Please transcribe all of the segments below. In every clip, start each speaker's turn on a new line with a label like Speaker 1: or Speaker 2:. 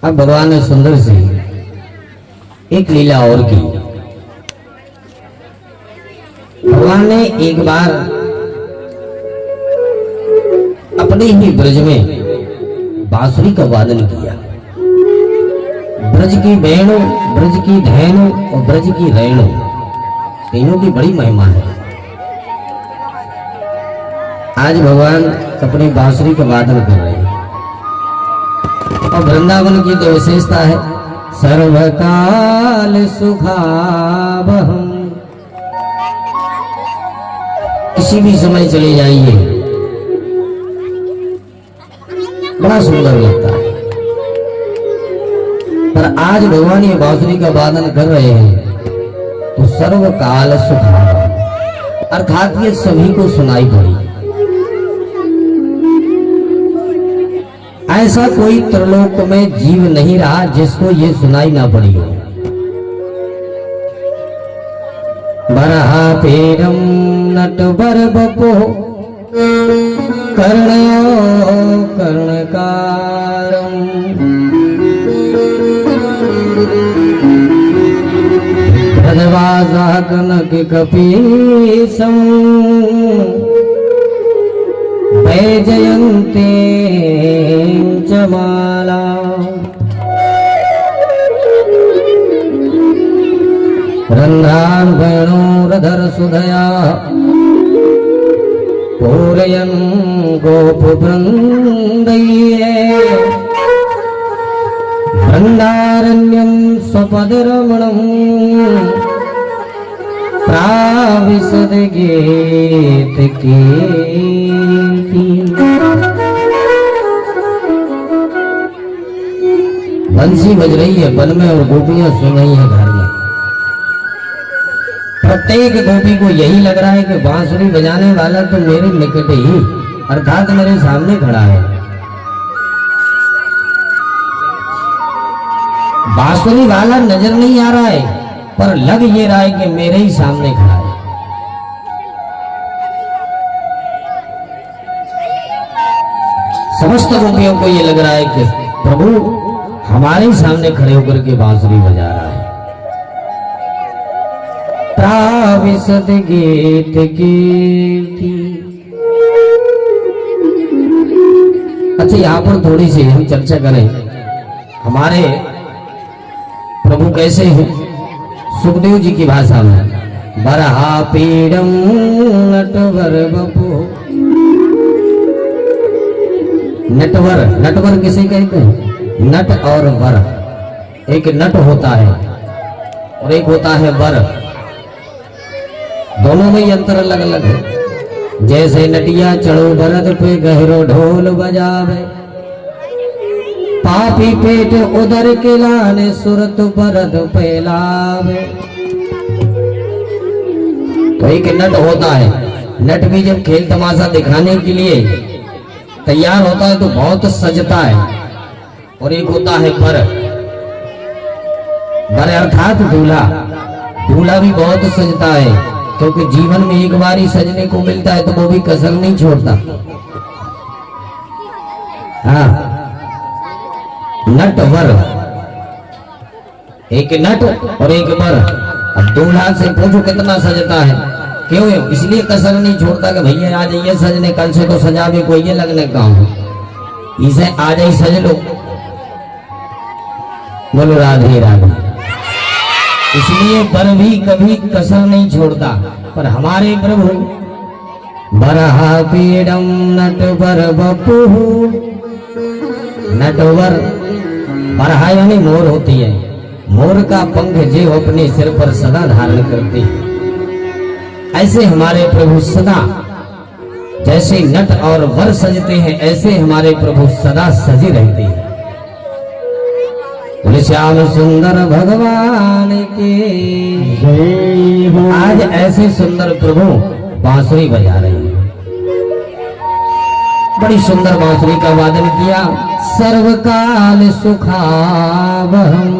Speaker 1: अब भगवान ने सुंदर सी एक लीला और की। भगवान ने एक बार अपने ही ब्रज में बांसुरी का वादन किया। ब्रज की बेणु, ब्रज की धैनु और ब्रज की रैणु, तीनों की बड़ी महिमा है। आज भगवान अपनी बांसुरी का वादन कर रहे हैं। और वृंदावन की तो विशेषता है सर्वकाल सुखावहम। किसी भी समय चले जाइए, बड़ा सुंदर लगता है। पर आज भगवान ये बांसुरी का वादन कर रहे हैं तो सर्वकाल सुखावहम, अर्थात ये सभी को सुनाई पड़ी। ऐसा कोई त्रिलोक में जीव नहीं रहा जिसको ये सुनाई ना पड़ी हो। बरहा पेरम नटवर बपो कर्णयो कर्णकारम भजवाजा कनक कपीसम वैजयन्ते जमाला। रन्ध्रान् वेणोरधर सुधया पूरयन् गोपवृन्दैः भण्डारण्यं स्वपदरमणम् प्राविशद गीतकीर्ति। बंसी बज रही है वन में और गोपियां सुन रही है घर में। प्रत्येक गोपी को यही लग रहा है कि बांसुरी बजाने वाला तो मेरे निकट ही, अर्थात मेरे सामने खड़ा है। बांसुरी वाला नजर नहीं आ रहा है, पर लग ये रहा है कि मेरे ही सामने खड़ा है। समस्त गोपियों को ये लग रहा है कि प्रभु हमारे ही सामने खड़े होकर के बांसुरी बजा रहा है। प्राविशद गीत कीर्ति। अच्छा, यहां पर थोड़ी सी हम चर्चा करें। हमारे प्रभु कैसे हैं? सुखदेव जी की भाषा में बरहा पीड़म नटवर बपो। नटवर, नटवर किसे कहते हैं? नट और वर। एक नट होता है और एक होता है वर। दोनों में अंतर अलग अलग है। जैसे नटिया चढ़ो भरत पे गहरो ढोल बजावे, पापी पेट उधर के लाने सुरत भरत फैलावे। तो एक नट होता है। नट भी जब खेल तमाशा दिखाने के लिए तैयार होता है तो बहुत सजता है। और एक होता है वर। वर अर्थात दूल्हा। दूल्हा भी बहुत सजता है, क्योंकि जीवन में एक बार ही सजने को मिलता है तो वो भी कसर नहीं छोड़ता। हाँ, नट वर, एक नट और एक वर। अब दूल्हा से पूछो कितना सजता है, क्यों? इसलिए कसर नहीं छोड़ता कि भैया आ जाइए सजने, कल से तो सजावे कोई ये लगने का हूं, इसे आ जाइए सज लो। बोलो राधे राधे। इसलिए वर भी कभी कसर नहीं छोड़ता। पर हमारे प्रभु बरहा पीड़म नटवर बपु। नटवर, बरहा यानी मोर होती है। मोर का पंख जो अपने सिर पर सदा धारण करते हैं, ऐसे हमारे प्रभु सदा, जैसे नट और वर सजते हैं, ऐसे हमारे प्रभु सदा सजे रहते हैं। श्याम सुंदर भगवान के आज ऐसे सुंदर प्रभु बांसुरी बजा रहे हैं। बड़ी सुंदर बांसुरी का वादन किया। सर्वकाल सुखावहम।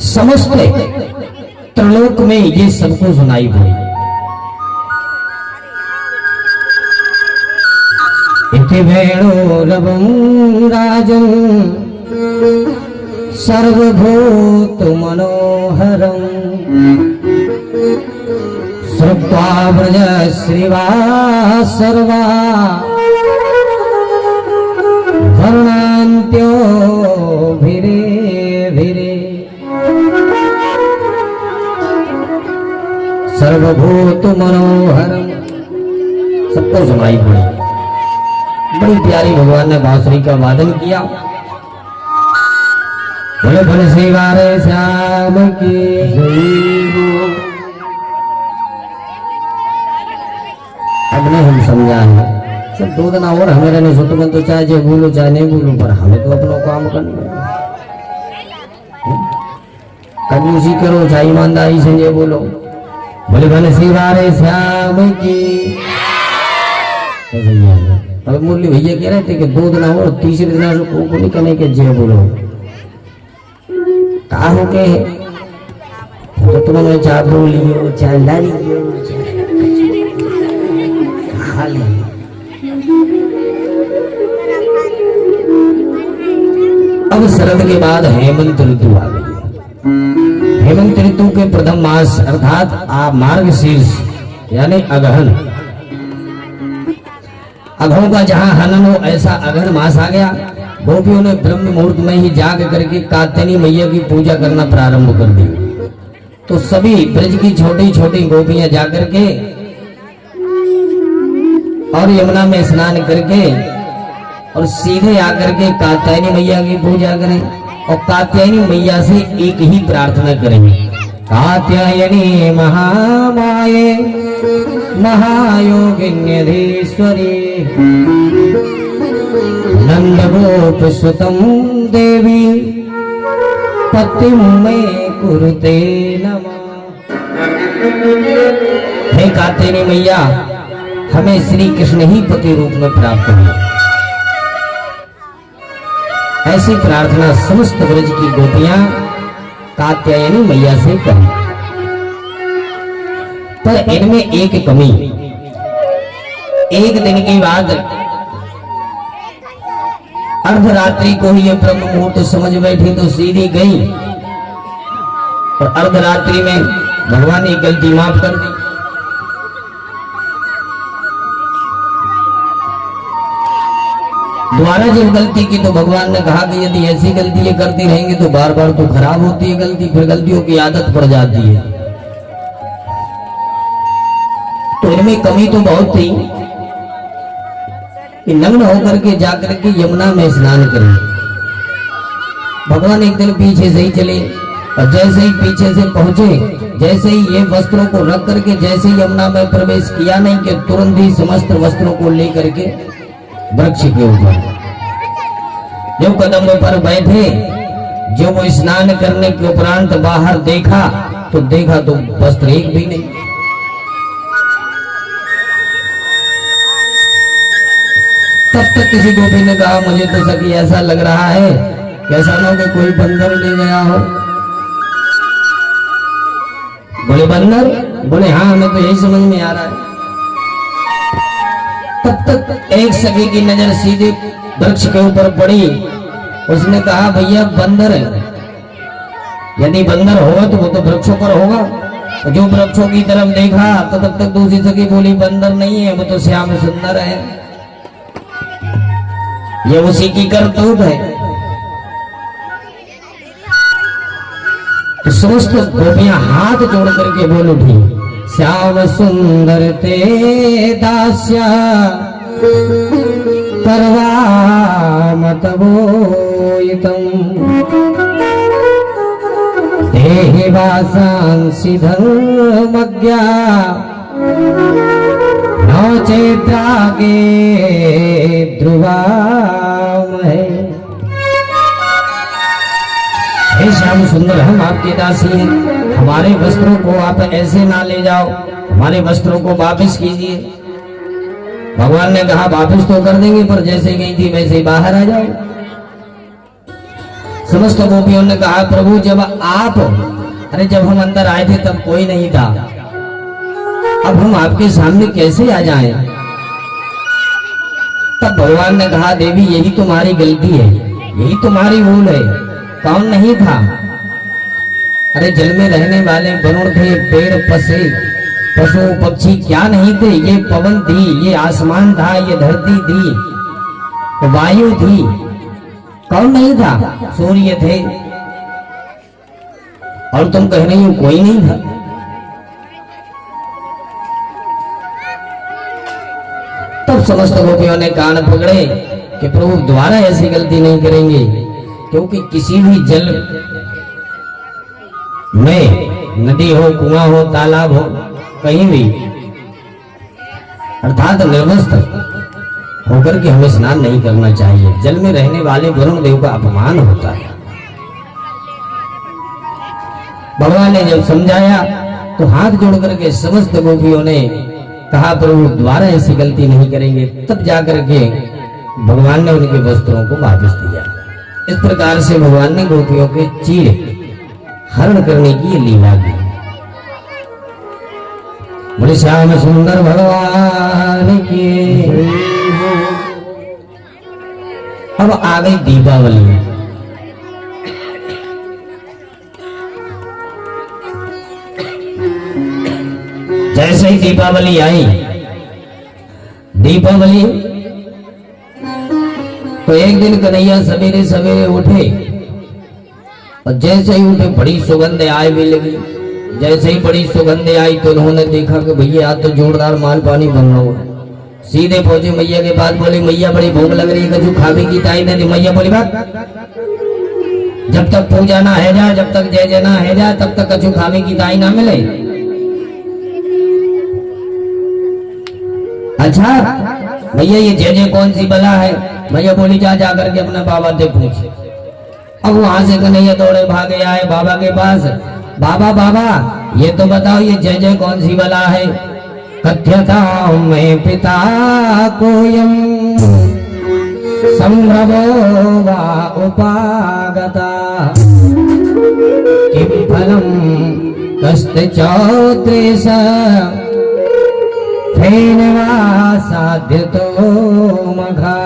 Speaker 1: समस्त त्रिलोक में ये सबको सुनाई पड़ी। इति वेणुरवं राजं सर्वभूतमनोहरं श्रुत्वा व्रजश्रीवाः सर्वा वर्णान्त्यो भिरे भिरे सर्वभूतमनोहरं। सबको सुनाई पड़ी। बड़ी प्यारी भगवान ने बांसुरी का वादन किया। बोले बोले श्री वारे श्याम की जय। अब नहीं हम समझाए सब दो दिन और हमें रहने सो तुम तो चाहे जो बोलो चाहे नहीं बोलो, पर हमें तो अपना काम करना। कंजूसी करो चाहे ईमानदारी से ये बोलो। बोले बोले श्री वारे श्याम की। अब मुरली भैया कह रहे थे कि दो दिन और तीसरे दिन को नहीं करने के जय बोलो। कहा हो के तो तुमने चाहे बोलियो चाहे लड़ियो खाली। अब शरद के बाद हेमंत ऋतु आ गई। हेमंत ऋतु के प्रथम मास अर्थात मार्गशीर्ष यानी अगहन। अघों का जहां हनन हो ऐसा अगहन मास आ गया। गोपियों ने ब्रह्म मुहूर्त में ही जाग करके कात्यायनी मैया की पूजा करना प्रारंभ कर दी। तो सभी ब्रज की छोटी छोटी गोपियां जाकर के और यमुना में स्नान करके और सीधे आकर के कात्यायनी मैया की पूजा करें और कात्यायनी मैया से एक ही प्रार्थना करेंगे। कात्यायनी महामाये महायोगिन्यधीश्वरी नंदगोप सुतम देवी पतिम में कुरुते नमः। हे कात्यायनी मैया हमें श्री कृष्ण ही पति रूप में प्राप्त हुआ। ऐसी प्रार्थना समस्त ब्रज की गोपियां कात्यायनी मैया से करें। पर इनमें एक कमी। एक दिन के बाद अर्धरात्रि को ही ये ब्रह्म मुहूर्त समझ बैठी तो सीधी गई और अर्धरात्रि में भगवान ने गलती माफ कर दी। दोबारा जब गलती की तो भगवान ने कहा कि यदि ऐसी गलती ये करती रहेंगे तो बार बार तो खराब होती है गलती, फिर गलतियों की आदत पड़ जाती है। तो इनमें कमी तो बहुत थी कि नग्न होकर के जाकर के यमुना में स्नान करें। भगवान एक दिन पीछे से ही चले और जैसे ही पीछे से पहुंचे, जैसे ही ये वस्त्रों को रख करके जैसे ही यमुना में प्रवेश किया नहीं कि तुरंत ही समस्त वस्त्रों को लेकर के वृक्ष के ऊपर जो कदम पर बैठे, जो वो स्नान करने के उपरांत बाहर देखा तो वस्त्र एक भी नहीं। तब तक किसी गोपी ने कहा मुझे तो सखी ऐसा लग रहा है कैसा ना हो कि कोई बंदर ले गया हो। बोले बंदर? बोले हाँ हमें तो यही समझ में आ रहा है। तब तक एक सखी की नजर सीधे वृक्ष के ऊपर पड़ी। उसने कहा भैया बंदर है। यदि बंदर होगा तो वो तो वृक्षों पर होगा। जो वृक्षों की तरफ देखा तो तब तक दूसरी सखी बोली बंदर नहीं है, वो तो श्याम सुंदर है, ये उसी की करतूत है। तो समस्त गोपियां हाथ जोड़ करके बोल उठी श्याम सुंदर ते दास्या करवा मत वोयितम देहि वासांसि धर्मज्ञा नो चेत्रागे ध्रुवामहे। हे श्याम सुंदर हम आपके दासी हैं, हमारे वस्त्रों को आप ऐसे ना ले जाओ, हमारे वस्त्रों को वापस कीजिए। भगवान ने कहा वापस तो कर देंगे पर जैसे गई थी वैसे ही बाहर आ जाओ। समस्त गोपियों ने कहा प्रभु जब हम अंदर आए थे तब कोई नहीं था, अब हम आपके सामने कैसे आ जाएं? तब भगवान ने कहा देवी यही तुम्हारी गलती है, यही तुम्हारी भूल है। कौन नहीं था? अरे जल में रहने वाले वरुण थे, पेड़ पशु पक्षी क्या नहीं थे? ये पवन थी, ये आसमान था, ये धरती थी, वायु थी। कौन नहीं था? सूर्य थे। और तुम कह रही हो कोई नहीं था। तब समस्त गोपियों ने कान पकड़े कि प्रभु दोबारा ऐसी गलती नहीं करेंगे, क्योंकि किसी भी जल में, नदी हो, कुआं हो, तालाब हो, कहीं भी अर्थात निर्वस्त्र होकर के हमें स्नान नहीं करना चाहिए। जल में रहने वाले वरुण देव का अपमान होता है। भगवान ने जब समझाया तो हाथ जोड़ करके समस्त गोपियों ने कहा प्रभु दोबारा ऐसी गलती नहीं करेंगे। तब जाकर के भगवान ने उनके वस्त्रों को वापस दिया। इस प्रकार से भगवान ने गोपियों के चीर हरण करने की लीला की। बड़े श्याम सुंदर भगवान की। अब आ गई दीपावली। जैसे ही दीपावली आई, दीपावली तो एक दिन कन्हैया सवेरे सवेरे उठे और जैसे ही उठे बड़ी सुगंध आए भी लगी। जैसे ही बड़ी सुगंध आई तो उन्होंने देखा कि भैया आज तो जोरदार माल पानी बन रहा है। सीधे पहुंचे मैया के पास, बोले मैया बड़ी भूख लग रही है, कछु खावे की ताई नहीं। मैया बोली बात जब तक पूजा ना है जाए, जब तक जय जय ना है जाए, तब तक कछु खावे की ताई ना मिले। अच्छा भैया ये जय जय कौन सी बला है? भैया बोली जा जाकर के अपने बाबा से पूछ। अब वहां से कन्हैया दौड़े भागे आए बाबा के पास। बाबा बाबा ये तो बताओ ये जय जय कौन सी बला है? कथ्यता में पिता कोयम संभ्रमो वा उपागता किम फलम कस्त चौत्रेश साध्य तो मघा।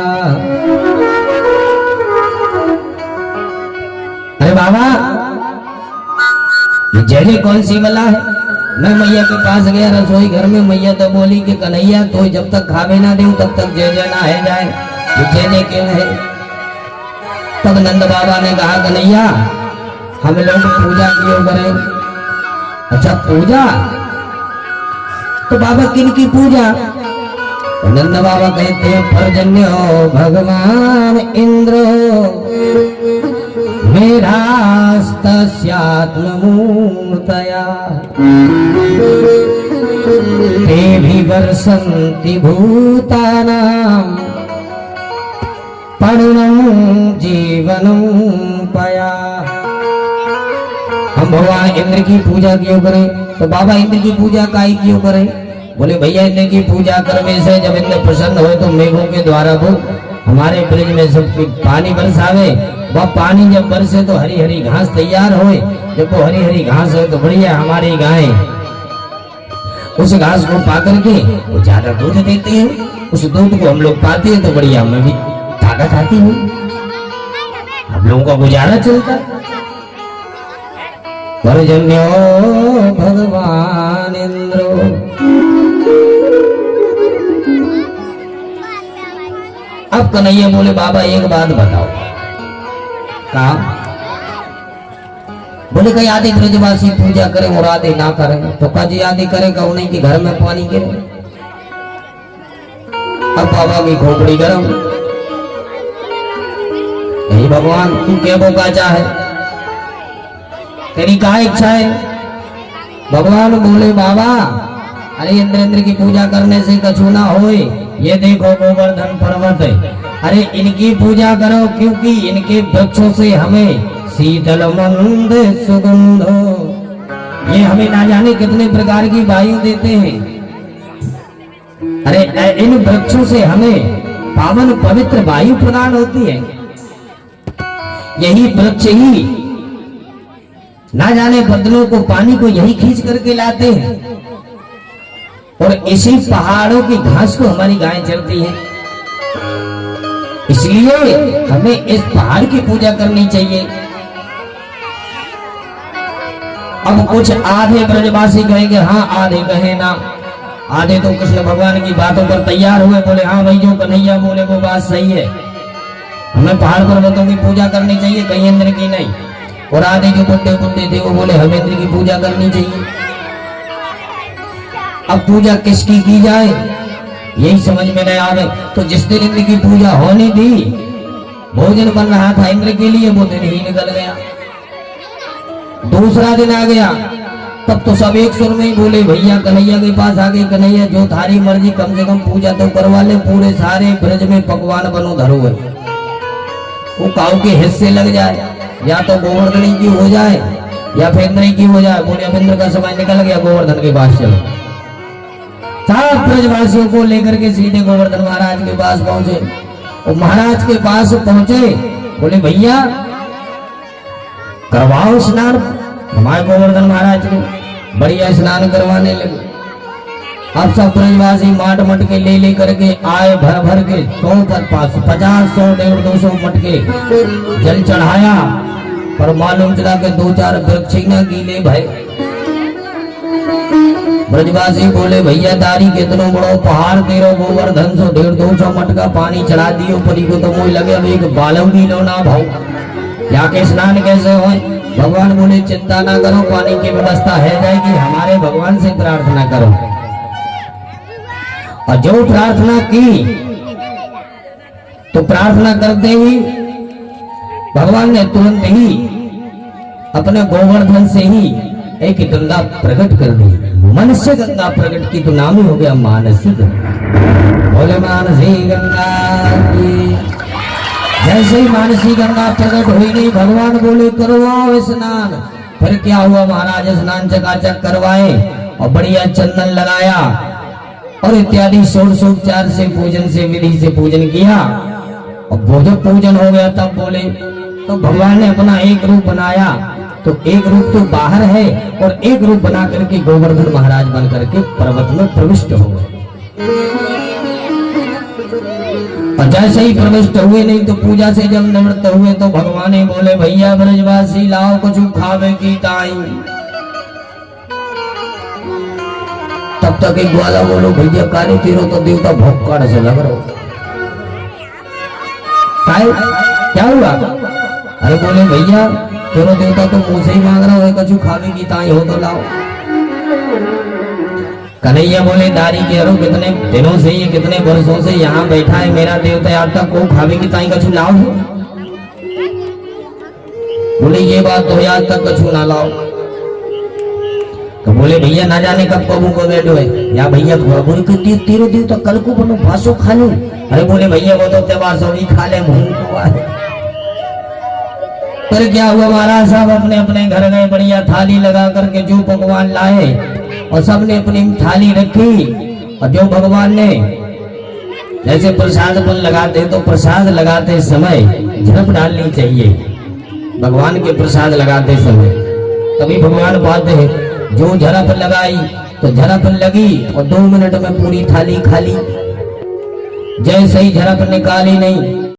Speaker 1: अरे बाबा ये जय जय कौन सी बला है? मैं मैया के पास गया रसोई घर में। मैया तो बोली कि कन्हैया तो जब तक खावे ना दे तब तक जय जय ना है जाए। ये जय जय क्यों है? तब नंद बाबा ने कहा कन्हैया हम लोग पूजा क्यों करें? अच्छा पूजा? तो बाबा किन की पूजा? नंद बाबा कहते हैं पर्जन्य भगवान इंद्र मेरास्तस्यात्ममूर्तया ते भी वर्षन्ति भूतानां पर्णं जीवनं पया। हम भगवान इंद्र की पूजा क्यों करें? तो बाबा इंद्र की पूजा काई क्यों करें? बोले भैया इंद्र की पूजा करने से जब इंद्र प्रसन्न हो तो मेघों के द्वारा वो हमारे ब्रिज में सब पानी बरसावे। वह पानी जब बरसे तो हरी हरी घास तैयार होए। जब वो हरी हरी घास हो तो बढ़िया हमारी गाय उस घास को पा करके वो ज्यादा दूध देती है। उस दूध को हम लोग पाते हैं तो बढ़िया हमें भी ताकत आती है, हम लोगों का गुजारा चलता। पर्जन्यो भगवान इंद्रो। अब कन्हैया बोले बाबा एक बात बताओ। कहा? बोले कहीं आदि ब्रजवासी पूजा करे और आदि ना करे तो काजी आदि करेगा उन्हीं के घर में पानी गिरे। अब बाबा की खोपड़ी गरम। नहीं भगवान तू क्या बोका चाहे, तेरी क्या इच्छा है? भगवान बोले बाबा अरे इंद्र की पूजा करने से कछु ना होए। ये देखो गोवर्धन पर्वत है, अरे इनकी पूजा करो क्योंकि इनके वृक्षों से हमें शीतल मंद सुगंध, ये हमें ना जाने कितने प्रकार की वायु देते हैं। अरे इन वृक्षों से हमें पावन पवित्र वायु प्रदान होती है। यही वृक्ष ही ना जाने बदलों को पानी को यही खींच करके लाते हैं और इसी पहाड़ों की घास को हमारी गाय चलती है। इसलिए हमें इस पहाड़ की पूजा करनी चाहिए। अब कुछ आधे ब्रजवासी कहेंगे हाँ, आधे कहे ना। आधे तो कृष्ण भगवान की बातों पर तैयार हुए, बोले हाँ भाई जो कन्हैया बोले वो बात सही है, हमें पहाड़ पर्वतों की पूजा करनी चाहिए, कहीं इंद्र की नहीं। और आधे जो बुड्ढे बुड्ढे थे वो बोले हमें इंद्र की पूजा करनी चाहिए। अब पूजा किसकी की जाए यही समझ में नहीं आवे। तो जिस दिन इंद्र की पूजा होने दी, भोजन बन रहा था इंद्र के लिए, वो दिन ही निकल गया। दूसरा दिन आ गया, तब तो सब एक सुर में ही बोले भैया कन्हैया के पास आ गए, कन्हैया जो थारी मर्जी, कम से कम पूजा तो करवा ले, पूरे सारे ब्रज में पकवान बनो धरो है, वो काऊ के हिस्से लग जाए, या तो गोवर्धन की हो जाए या फिर इंद्र की हो जाए। बोले अब इंद्र का समय निकल गया, गोवर्धन के पास चलो। सात ब्रजवासियों को लेकर के सीधे गोवर्धन महाराज के पास पहुंचे। और महाराज के पास पहुंचे, बोले भैया करवाओ स्नान। हमारे गोवर्धन महाराज को बढ़िया स्नान करवाने लगे। अब सब ब्रजवासी माट मटके ले ले करके आए, भर भर के 100 पर 50 100 150 200 मटके जल चढ़ाया। पर मालूम चला के 2-4 वृक्ष ही न गीले भाई। ब्रजवासी बोले भैया तारी कितनो बड़ो पहाड़ तेरो गोवर्धन 100-150 मटका पानी चढ़ा दियो, परी को तो मुझे लगे अब एक बालव भी लो ना भाव, क्या के स्नान कैसे हो। भगवान बोले चिंता ना करो, पानी की व्यवस्था है जाएगी, हमारे भगवान से प्रार्थना करो। और जो प्रार्थना की तो प्रार्थना करते ही भगवान ने तुरंत ही अपने गोवर्धन से ही एक गंगा प्रकट कर दी। मन से गंगा प्रकट की तो नाम ही हो गया मानसी गंगा। बोले मानसी गंगा की। जैसे ही मानसी गंगा प्रकट हुई नहीं, भगवान बोले करवाओ स्नान। फिर क्या हुआ, महाराज स्नान चकाचक करवाए और बढ़िया चंदन लगाया और इत्यादि षोडशोपचार से पूजन से विधि से पूजन किया। और वो जब पूजन हो गया तब बोले, तो भगवान ने अपना एक रूप बनाया। तो एक रूप तो बाहर है और एक रूप बना करके गोवर्धन महाराज बन करके पर्वत में प्रविष्ट हो गए। और जैसे ही प्रविष्ट हुए नहीं तो पूजा से जब निवृत्त हुए तो भगवान ही बोले भैया ब्रजवासी लाओ कुछ खावे की ताई। तब तक एक ग्वाला बोलो भैया काली तीरो तो देवता भोकाड़ से लग रहा। क्या हुआ? अरे बोले भैया तेरो देवता तो मुंह से ही मांग रहा है, कछु खावे की ताई हो तो लाओ। कन्हैया बोले दारी के अरो कितने दिनों से, ये कितने वर्षों से यहाँ बैठा है मेरा देवता, आज तक को खावे की ताई कछु लाओ। बोले ये बात तो आज तक कछु ना लाओ। तो बोले भैया ना जाने कब कबू को बैठो है, या भैया बोले कि तेरे देवता कल को बनो भाषो खा लू। अरे बोले भैया वो तो त्योहार सो भी खा ले, मुंह को आए। फिर क्या हुआ, महाराज साहब अपने अपने घर गए, बढ़िया थाली लगा करके जो पकवान लाए और सबने अपनी थाली रखी। और जो भगवान ने जैसे प्रसाद पर लगाते तो प्रसाद लगाते समय झड़प डालनी चाहिए, भगवान के प्रसाद लगाते समय तभी भगवान पाते हैं। जो झड़प लगाई तो झड़प लगी और 2 मिनट में पूरी थाली खाली। जैसे ही झड़प निकाली नहीं